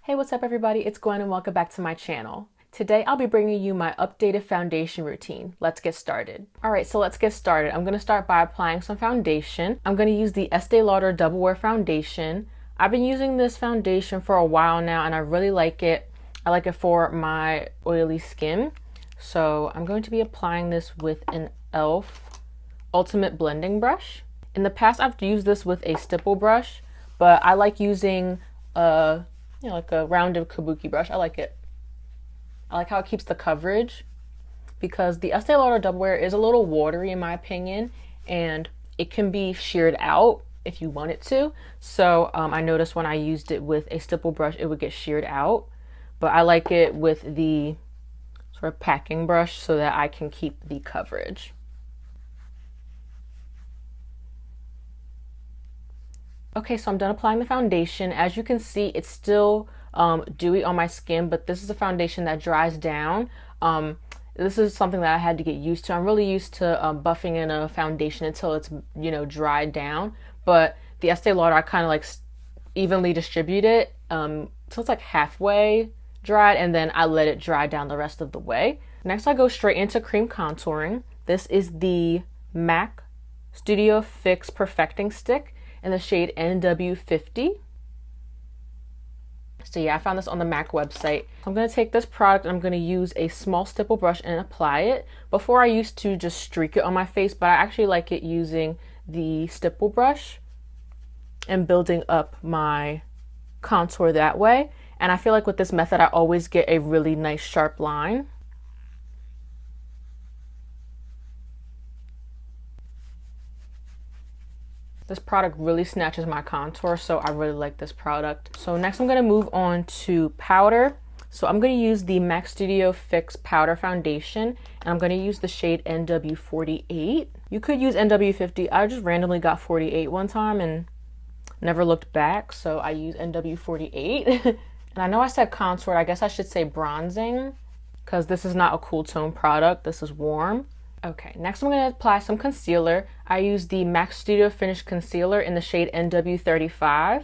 Hey, what's up everybody? It's Gwen and welcome back to my channel. Today I'll be bringing you my updated foundation routine. Let's get started. Alright, so let's get started. I'm going to start by applying some foundation. I'm going to use the Estee Lauder DoubleWear foundation. I've been using this foundation for a while now and I really like it. I like it for my oily skin. So I'm going to be applying this with an e.l.f. Ultimate Blending Brush. In the past I've used this with a stipple brush, but I like using like a rounded kabuki brush. I like it. I like how it keeps the coverage because the Estee Lauder DoubleWear is a little watery in my opinion, and it can be sheared out if you want it to. So I noticed when I used it with a stipple brush, it would get sheared out, but I like it with the sort of packing brush so that I can keep the coverage. Okay, so I'm done applying the foundation. As you can see, it's still dewy on my skin, but this is a foundation that dries down. This is something that I had to get used to. I'm really used to buffing in a foundation until it's, dried down. But the Estee Lauder, I kind of like evenly distribute it. So it's like halfway dried, and then I let it dry down the rest of the way. Next, I go straight into cream contouring. This is the MAC Studio Fix Perfecting Stick in the shade NC50. So yeah, I found this on the MAC website. I'm going to take this product and I'm going to use a small stipple brush and apply it. Before I used to just streak it on my face, but I actually like it using the stipple brush and building up my contour that way. And I feel like with this method, I always get a really nice sharp line. This product really snatches my contour, so I really like this product. So next I'm going to move on to powder. So I'm going to use the MAC Studio Fix Powder Foundation, and I'm going to use the shade NW48. You could use NW50. I just randomly got 48 one time and never looked back, so I use NW48. And I know I said contour, I guess I should say bronzing, because this is not a cool tone product, this is warm. Okay, next I'm going to apply some concealer. I use the MAC Studio Finish Concealer in the shade NW35.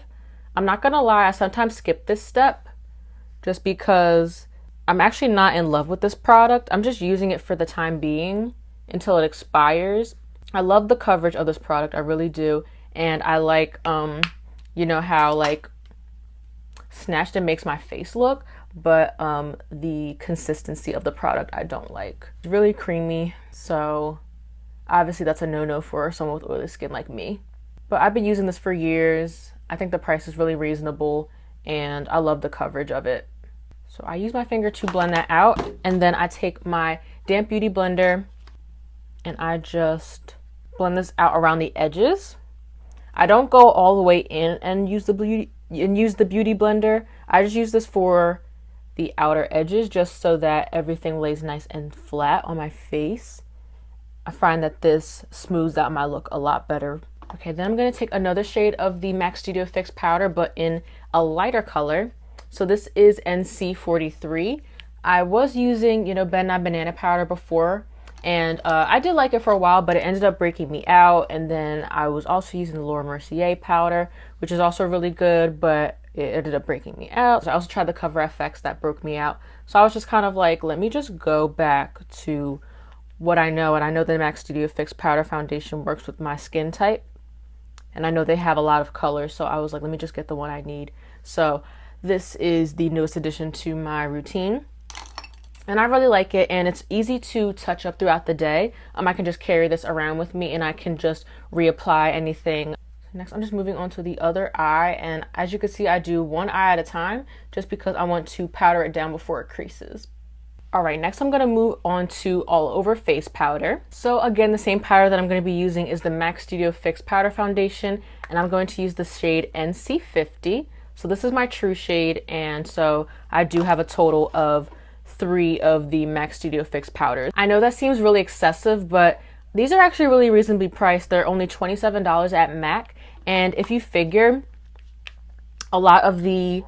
I'm not going to lie, I sometimes skip this step just because I'm actually not in love with this product. I'm just using it for the time being until it expires. I love the coverage of this product, I really do. And I like, how like snatched it makes my face look, but the consistency of the product I don't like. It's really creamy, so obviously that's a no-no for someone with oily skin like me. But I've been using this for years. I think the price is really reasonable and I love the coverage of it. So I use my finger to blend that out, and then I take my damp beauty blender and I just blend this out around the edges. I don't go all the way in and use the beauty blender. I just use this for the outer edges just so that everything lays nice and flat on my face. I find that this smooths out my look a lot better. Okay, then I'm going to take another shade of the MAC Studio Fix powder, but in a lighter color. So this is NC43. I was using, banana powder before, and I did like it for a while, but it ended up breaking me out. And then I was also using the Laura Mercier powder, which is also really good, but it ended up breaking me out. So I also tried the Cover FX, that broke me out. So I was just kind of like, let me just go back to what I know. And I know the MAC Studio Fix Powder Foundation works with my skin type. And I know they have a lot of colors. So I was like, let me just get the one I need. So this is the newest addition to my routine. And I really like it, and it's easy to touch up throughout the day. I can just carry this around with me and I can just reapply anything. Next, I'm just moving on to the other eye, and as you can see, I do one eye at a time just because I want to powder it down before it creases. Alright, next I'm going to move on to all over face powder. So again, the same powder that I'm going to be using is the MAC Studio Fix Powder Foundation, and I'm going to use the shade NC50. So this is my true shade, and so I do have a total of 3 of the MAC Studio Fix powders. I know that seems really excessive, but these are actually really reasonably priced. They're only $27 at MAC, and if you figure, a lot of the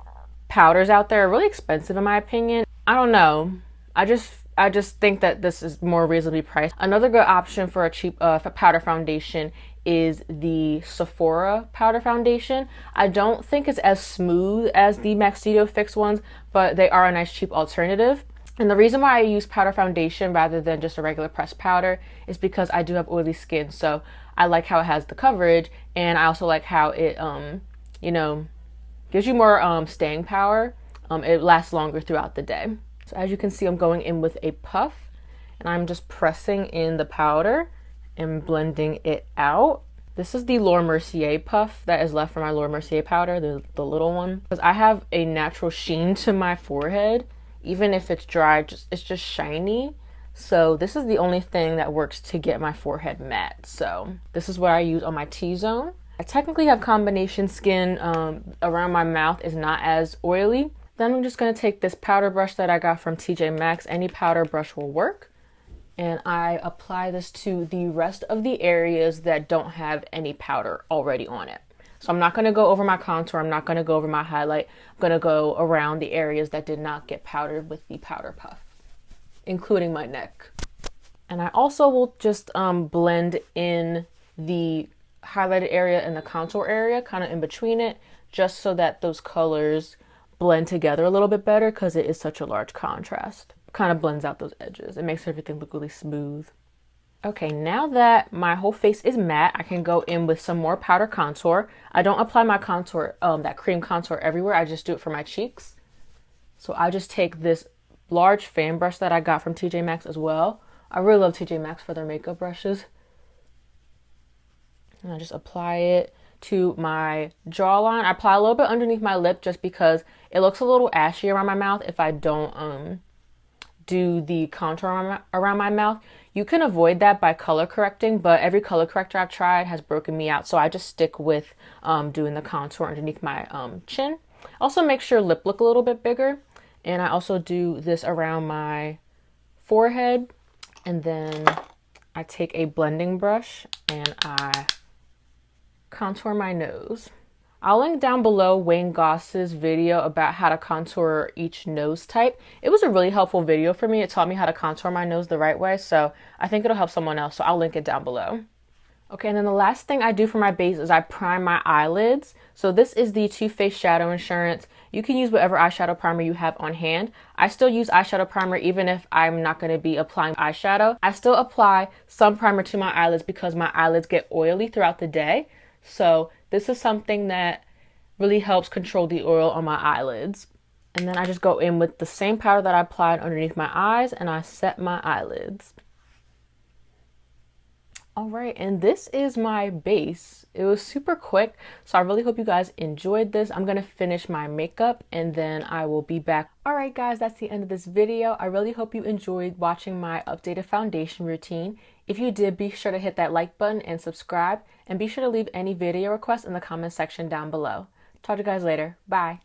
powders out there are really expensive in my opinion. I don't know. I just think that this is more reasonably priced. Another good option for a cheap powder foundation is the Sephora powder foundation. I don't think it's as smooth as the Max Studio Fix ones, but they are a nice cheap alternative. And the reason why I use powder foundation rather than just a regular pressed powder is because I do have oily skin. So I like how it has the coverage, and I also like how it, you know, gives you more staying power. It lasts longer throughout the day. So as you can see, I'm going in with a puff, and I'm just pressing in the powder and blending it out. This is the Laura Mercier puff that is left from my Laura Mercier powder, the little one. Because I have a natural sheen to my forehead. Even if it's dry, it's just shiny. So this is the only thing that works to get my forehead matte. So this is what I use on my T-zone. I technically have combination skin. Around my mouth is not as oily. Then I'm just gonna take this powder brush that I got from TJ Maxx. Any powder brush will work. And I apply this to the rest of the areas that don't have any powder already on it. So I'm not going to go over my contour. I'm not going to go over my highlight. I'm going to go around the areas that did not get powdered with the powder puff, including my neck. And I also will just blend in the highlighted area and the contour area, kind of in between it, just so that those colors blend together a little bit better because it is such a large contrast. Kind of blends out those edges. It makes everything look really smooth. Okay, now that my whole face is matte, I can go in with some more powder contour. I don't apply my contour, that cream contour everywhere. I just do it for my cheeks. So I just take this large fan brush that I got from TJ Maxx as well. I really love TJ Maxx for their makeup brushes. And I just apply it to my jawline. I apply a little bit underneath my lip just because it looks a little ashy around my mouth if I don't do the contour around my mouth. You can avoid that by color correcting, but every color corrector I've tried has broken me out. So I just stick with doing the contour underneath my chin. Also makes your lip look a little bit bigger. And I also do this around my forehead. And then I take a blending brush and I contour my nose. I'll link down below Wayne Goss's video about how to contour each nose type. It was a really helpful video for me. It taught me how to contour my nose the right way, so I think it'll help someone else, so I'll link it down below. Okay, and then the last thing I do for my base is I prime my eyelids. So this is the Too Faced Shadow Insurance. You can use whatever eyeshadow primer you have on hand. I still use eyeshadow primer even if I'm not going to be applying eyeshadow. I still apply some primer to my eyelids because my eyelids get oily throughout the day. So this is something that really helps control the oil on my eyelids. And then I just go in with the same powder that I applied underneath my eyes and I set my eyelids. All right, and this is my base. It was super quick, so I really hope you guys enjoyed this. I'm gonna finish my makeup and then I will be back. All right, guys, that's the end of this video. I really hope you enjoyed watching my updated foundation routine. If you did, be sure to hit that like button and subscribe, and be sure to leave any video requests in the comment section down below. Talk to you guys later. Bye.